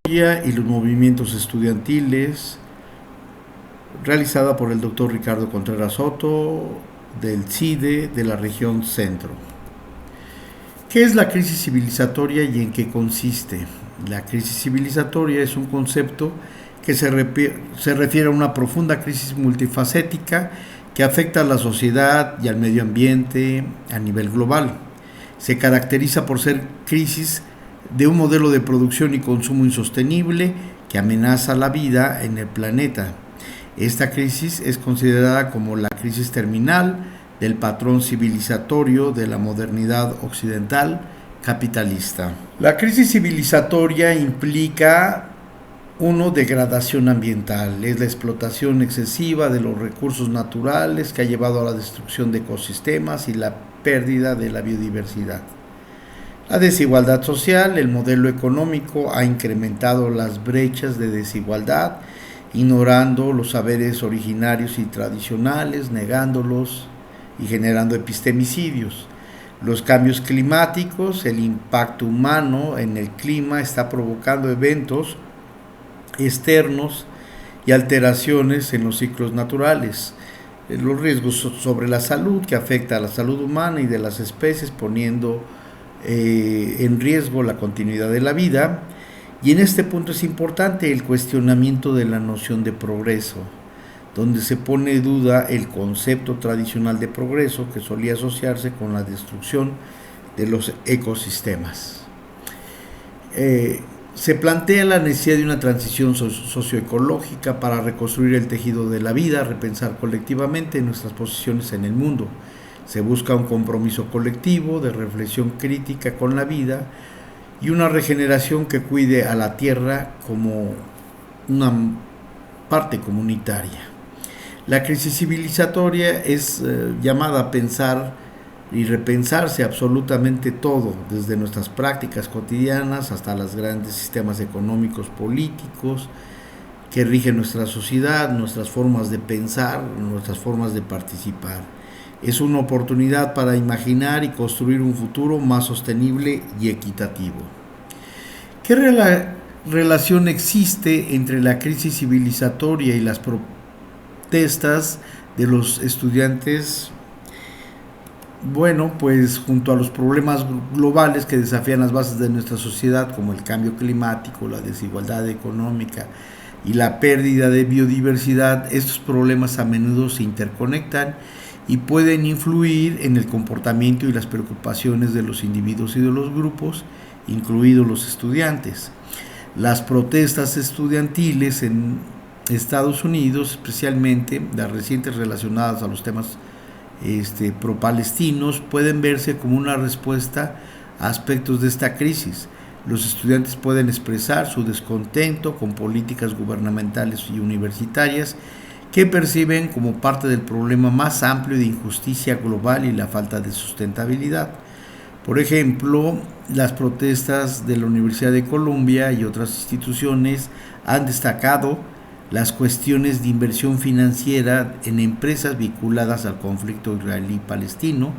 Y los movimientos estudiantiles, realizada por el doctor Ricardo Contreras Soto, del CIDE de la región Centro. ¿Qué es la crisis civilizatoria y en qué consiste? La crisis civilizatoria es un concepto que se refiere a una profunda crisis multifacética que afecta a la sociedad y al medio ambiente a nivel global. Se caracteriza por ser crisis de un modelo de producción y consumo insostenible que amenaza la vida en el planeta. Esta crisis es considerada como la crisis terminal del patrón civilizatorio de la modernidad occidental capitalista. La crisis civilizatoria implica degradación ambiental, es la explotación excesiva de los recursos naturales que ha llevado a la destrucción de ecosistemas y la pérdida de la biodiversidad. La desigualdad social, el modelo económico ha incrementado las brechas de desigualdad, ignorando los saberes originarios y tradicionales, negándolos y generando epistemicidios. Los cambios climáticos, el impacto humano en el clima está provocando eventos externos y alteraciones en los ciclos naturales. Los riesgos sobre la salud que afecta a la salud humana y de las especies, poniendo en riesgo la continuidad de la vida. Y en este punto es importante el cuestionamiento de la noción de progreso, donde se pone en duda el concepto tradicional de progreso que solía asociarse con la destrucción de los ecosistemas. Se plantea la necesidad de una transición socioecológica para reconstruir el tejido de la vida, repensar colectivamente nuestras posiciones en el mundo. Se busca un compromiso colectivo de reflexión crítica con la vida y una regeneración que cuide a la tierra como una parte comunitaria. La crisis civilizatoria es llamada a pensar y repensarse absolutamente todo, desde nuestras prácticas cotidianas hasta los grandes sistemas económicos, políticos que rigen nuestra sociedad, nuestras formas de pensar, nuestras formas de participar. Es una oportunidad para imaginar y construir un futuro más sostenible y equitativo. ¿Qué relación existe entre la crisis civilizatoria y las protestas de los estudiantes? Bueno, pues junto a los problemas globales que desafían las bases de nuestra sociedad, como el cambio climático, la desigualdad económica y la pérdida de biodiversidad, estos problemas a menudo se interconectan y pueden influir en el comportamiento y las preocupaciones de los individuos y de los grupos, incluidos los estudiantes. Las protestas estudiantiles en Estados Unidos, especialmente las recientes relacionadas a los temas pro-palestinos, pueden verse como una respuesta a aspectos de esta crisis. Los estudiantes pueden expresar su descontento con políticas gubernamentales y universitarias que perciben como parte del problema más amplio de injusticia global y la falta de sustentabilidad. Por ejemplo, las protestas de la Universidad de Columbia y otras instituciones han destacado las cuestiones de inversión financiera en empresas vinculadas al conflicto israelí-palestino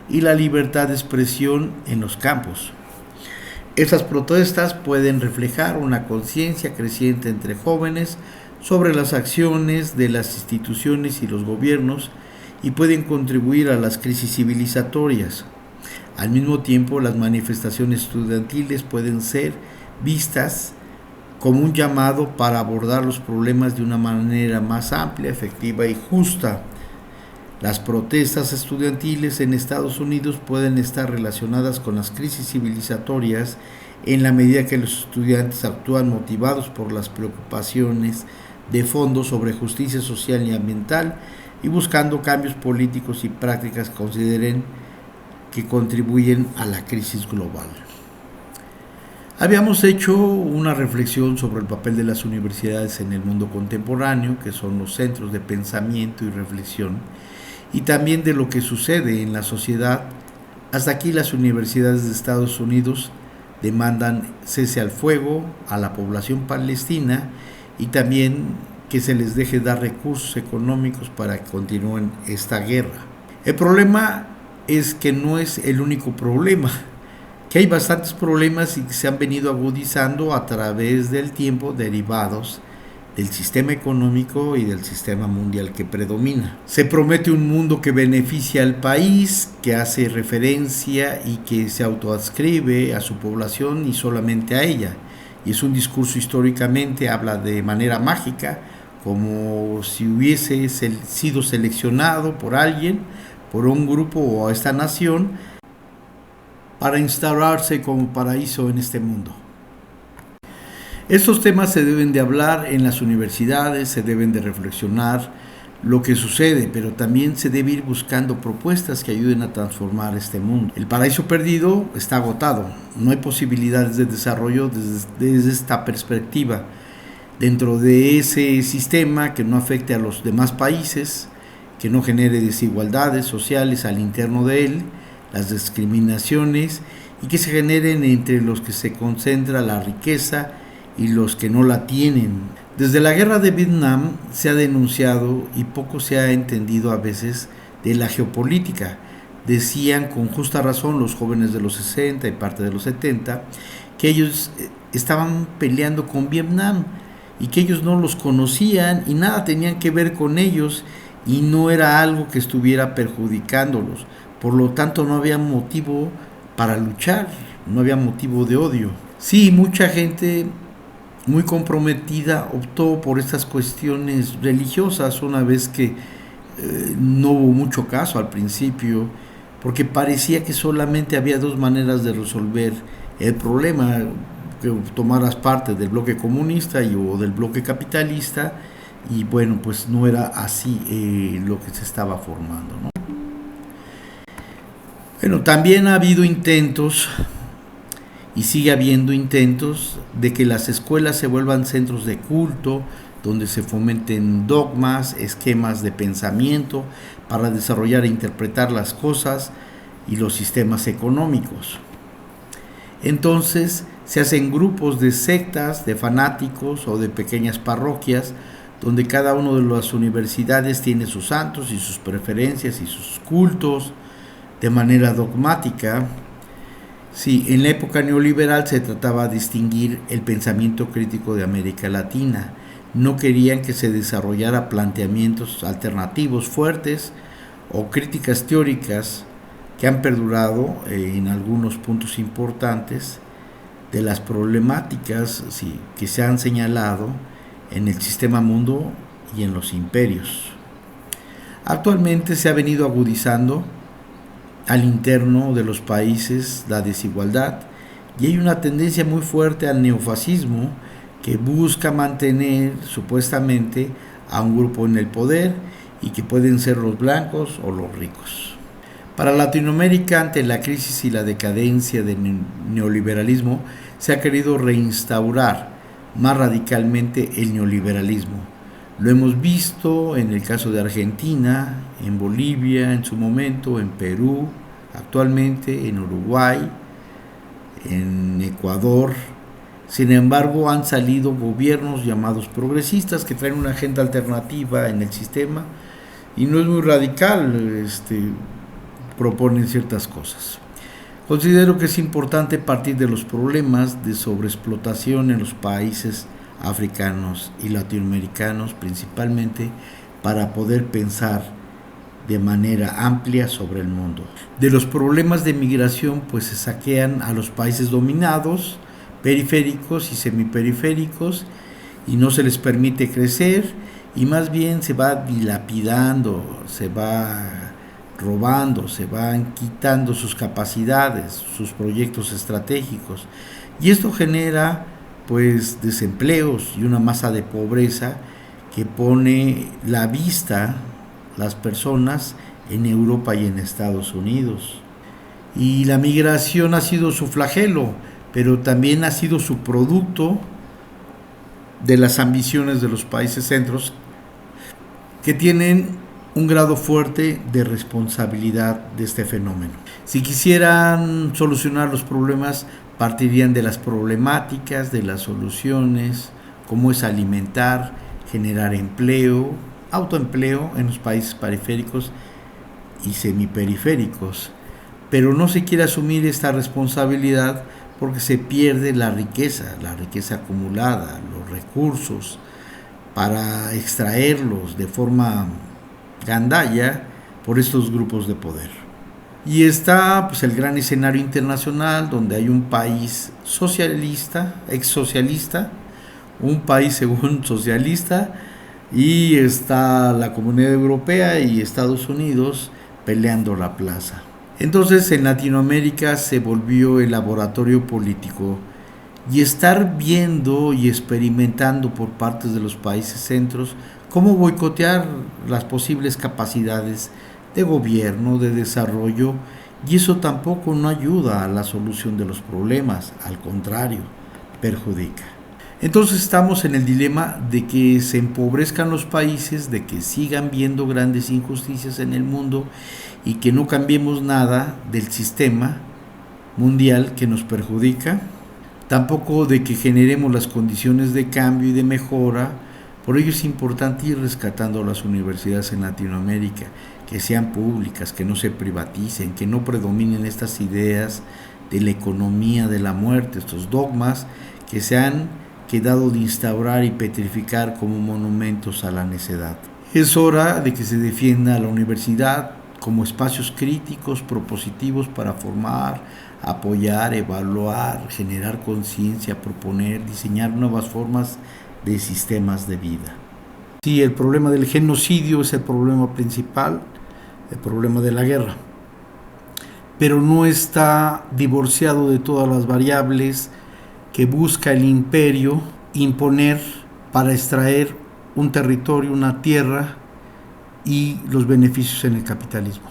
y la libertad de expresión en los campos. Estas protestas pueden reflejar una conciencia creciente entre jóvenes sobre las acciones de las instituciones y los gobiernos y pueden contribuir a las crisis civilizatorias. Al mismo tiempo, las manifestaciones estudiantiles pueden ser vistas como un llamado para abordar los problemas de una manera más amplia, efectiva y justa. Las protestas estudiantiles en Estados Unidos pueden estar relacionadas con las crisis civilizatorias en la medida que los estudiantes actúan motivados por las preocupaciones de fondo sobre justicia social y ambiental y buscando cambios políticos y prácticas que consideren que contribuyen a la crisis global. Habíamos hecho una reflexión sobre el papel de las universidades en el mundo contemporáneo, que son los centros de pensamiento y reflexión, y también de lo que sucede en la sociedad. Hasta aquí las universidades de Estados Unidos demandan cese al fuego a la población palestina y también que se les deje dar recursos económicos para que continúen esta guerra. El problema es que no es el único problema que hay bastantes problemas y que se han venido agudizando a través del tiempo derivados del sistema económico y del sistema mundial que predomina. Se promete un mundo que beneficia al país, que hace referencia y que se autoadscribe a su población y solamente a ella. Y es un discurso históricamente, habla de manera mágica, como si hubiese sido seleccionado por alguien, por un grupo o a esta nación, para instaurarse como paraíso en este mundo. Estos temas se deben de hablar en las universidades, se deben de reflexionar lo que sucede, pero también se debe ir buscando propuestas que ayuden a transformar este mundo. El paraíso perdido está agotado, no hay posibilidades de desarrollo desde esta perspectiva. Dentro de ese sistema que no afecte a los demás países, que no genere desigualdades sociales al interno de él, las discriminaciones y que se generen entre los que se concentra la riqueza y los que no la tienen. Desde la guerra de Vietnam se ha denunciado y poco se ha entendido a veces de la geopolítica. Decían con justa razón los jóvenes de los 60 y parte de los 70 que ellos estaban peleando con Vietnam y que ellos no los conocían y nada tenían que ver con ellos y no era algo que estuviera perjudicándolos. Por lo tanto no había motivo para luchar, no había motivo de odio. Sí, mucha gente muy comprometida optó por estas cuestiones religiosas una vez que no hubo mucho caso al principio, porque parecía que solamente había dos maneras de resolver el problema, que tomaras parte del bloque comunista o del bloque capitalista, y bueno, pues no era así lo que se estaba formando, ¿no? Bueno, también ha habido intentos y sigue habiendo intentos de que las escuelas se vuelvan centros de culto, donde se fomenten dogmas, esquemas de pensamiento para desarrollar e interpretar las cosas y los sistemas económicos. Entonces se hacen grupos de sectas, de fanáticos o de pequeñas parroquias, donde cada una de las universidades tiene sus santos y sus preferencias y sus cultos de manera dogmática. Sí, en la época neoliberal se trataba de distinguir el pensamiento crítico de América Latina. No querían que se desarrollara planteamientos alternativos fuertes o críticas teóricas que han perdurado en algunos puntos importantes de las problemáticas que se han señalado en el sistema mundo y en los imperios. Actualmente se ha venido agudizando al interno de los países la desigualdad y hay una tendencia muy fuerte al neofascismo que busca mantener supuestamente a un grupo en el poder y que pueden ser los blancos o los ricos. Para Latinoamérica, ante la crisis y la decadencia del neoliberalismo, se ha querido reinstaurar más radicalmente el neoliberalismo. Lo hemos visto en el caso de Argentina, en Bolivia en su momento, en Perú, actualmente en Uruguay, en Ecuador. Sin embargo, han salido gobiernos llamados progresistas que traen una agenda alternativa en el sistema y no es muy radical, proponen ciertas cosas. Considero que es importante partir de los problemas de sobreexplotación en los países africanos y latinoamericanos principalmente para poder pensar de manera amplia sobre el mundo. De los problemas de migración pues se saquean a los países dominados, periféricos y semiperiféricos y no se les permite crecer y más bien se va dilapidando, se va robando, se van quitando sus capacidades, sus proyectos estratégicos y esto genera pues desempleos y una masa de pobreza que pone la vista las personas en Europa y en Estados Unidos. Y la migración ha sido su flagelo, pero también ha sido su producto de las ambiciones de los países centros que tienen un grado fuerte de responsabilidad de este fenómeno. Si quisieran solucionar los problemas, partirían de las problemáticas, de las soluciones, cómo es alimentar, generar empleo, autoempleo en los países periféricos y semiperiféricos. pero no se quiere asumir esta responsabilidad porque se pierde la riqueza acumulada, los recursos, para extraerlos de forma gandalla por estos grupos de poder. Y está pues el gran escenario internacional donde hay un país socialista, ex socialista, un país según socialista, y está la Comunidad Europea y Estados Unidos peleando la plaza. Entonces en Latinoamérica se volvió el laboratorio político, y estar viendo y experimentando por partes de los países centros cómo boicotear las posibles capacidades de gobierno, de desarrollo, y eso tampoco no ayuda a la solución de los problemas, al contrario, perjudica. Entonces estamos en el dilema de que se empobrezcan los países, de que sigan viendo grandes injusticias en el mundo y que no cambiemos nada del sistema mundial que nos perjudica, tampoco de que generemos las condiciones de cambio y de mejora. Por ello es importante ir rescatando las universidades en Latinoamérica, que sean públicas, que no se privaticen, que no predominen estas ideas de la economía de la muerte, estos dogmas que se han quedado de instaurar y petrificar como monumentos a la necedad. Es hora de que se defienda a la universidad como espacios críticos, propositivos para formar, apoyar, evaluar, generar conciencia, proponer, diseñar nuevas formas de sistemas de vida. Sí, el problema del genocidio es el problema principal, el problema de la guerra, pero no está divorciado de todas las variables que busca el imperio imponer para extraer un territorio, una tierra y los beneficios en el capitalismo.